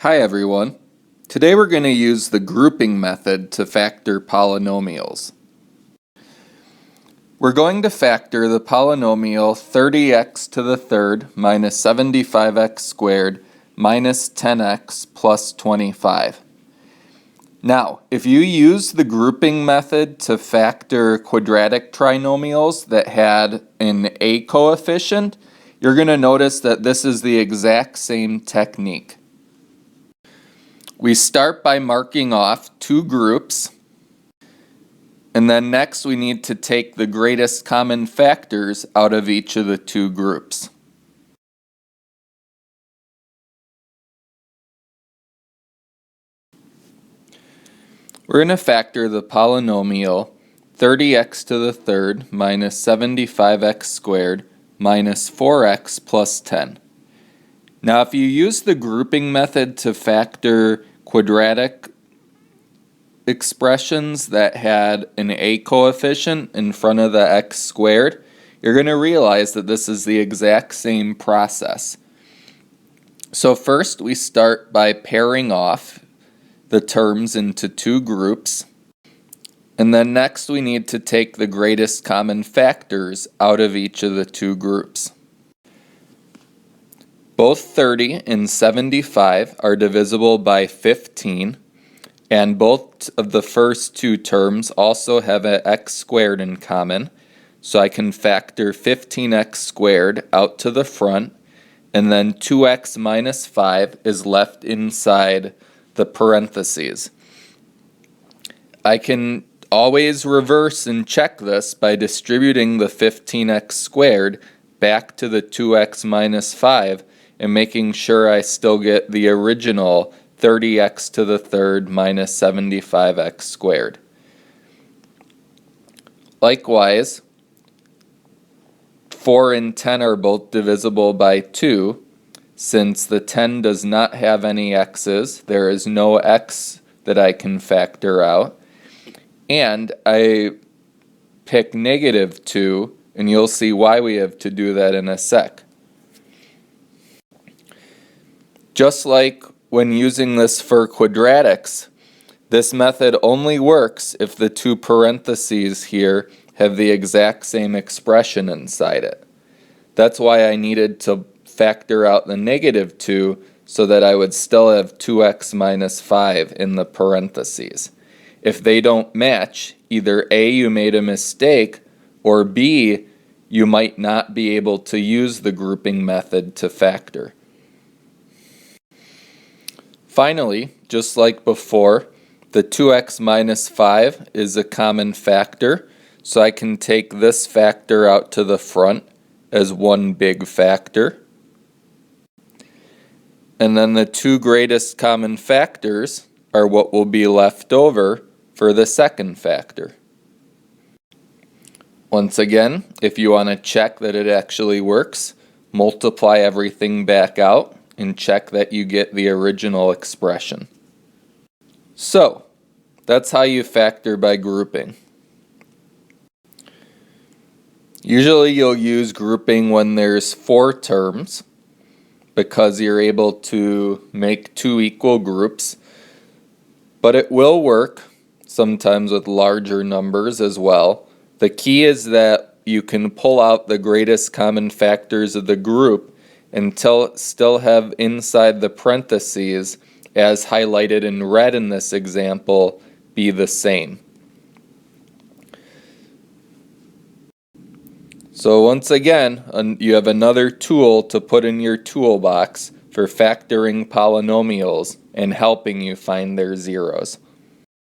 Hi everyone. Today we're going to use the grouping method to factor polynomials. We're going to factor the polynomial 30x to the third minus 75x squared minus 10x plus 25. Now, if you use the grouping method to factor quadratic trinomials that had an a coefficient, you're going to notice that this is the exact same technique. We start by marking off two groups, and then next we need to take the greatest common factors out of each of the two groups. We're going to factor the polynomial 30x to the third minus 75x squared minus 4x plus 10. Now, if you use the grouping method to factor quadratic expressions that had an a coefficient in front of the x squared, you're going to realize that this is the exact same process. So first we start by pairing off the terms into two groups, and then next we need to take the greatest common factors out of each of the two groups. Both 30 and 75 are divisible by 15, and both of the first two terms also have an x squared in common, so I can factor 15x squared out to the front, and then 2x minus 5 is left inside the parentheses. I can always reverse and check this by distributing the 15x squared back to the 2x minus 5 and making sure I still get the original 30x to the third minus 75x squared. Likewise, 4 and 10 are both divisible by 2. Since the 10 does not have any x's, there is no x that I can factor out. And I pick negative 2, and you'll see why we have to do that in a sec. Just like when using this for quadratics, this method only works if the two parentheses here have the exact same expression inside it. That's why I needed to factor out the negative 2 so that I would still have 2x minus 5 in the parentheses. If they don't match, either A, you made a mistake, or B, you might not be able to use the grouping method to factor. Finally, just like before, the 2x minus 5 is a common factor, so I can take this factor out to the front as one big factor. And then the two greatest common factors are what will be left over for the second factor. Once again, if you want to check that it actually works, multiply everything back out and check that you get the original expression. So, that's how you factor by grouping. Usually you'll use grouping when there's 4 terms, because you're able to make 2 equal groups, but it will work sometimes with larger numbers as well. The key is that you can pull out the greatest common factors of the group and still have inside the parentheses, as highlighted in red in this example, be the same. So once again, you have another tool to put in your toolbox for factoring polynomials and helping you find their zeros.